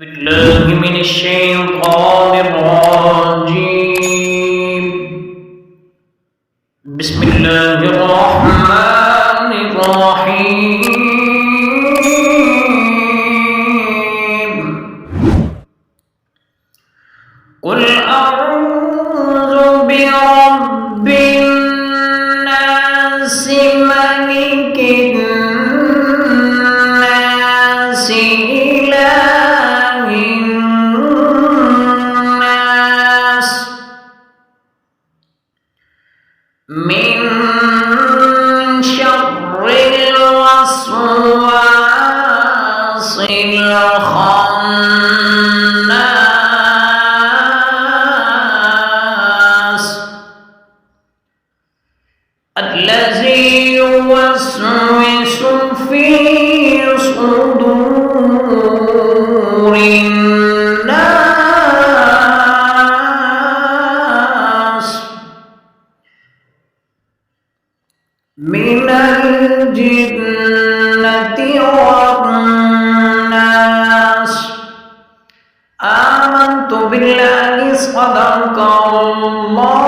بالله من الشيطان الرجيم. بسم الله الرحمن الرحيم. قل أعوذ برب الناس ملك الناس إله الناس من شر الوسواس الخناس الذي يوسوس في صدور الناس من الجنة والناس. آمنت بالله صدق الله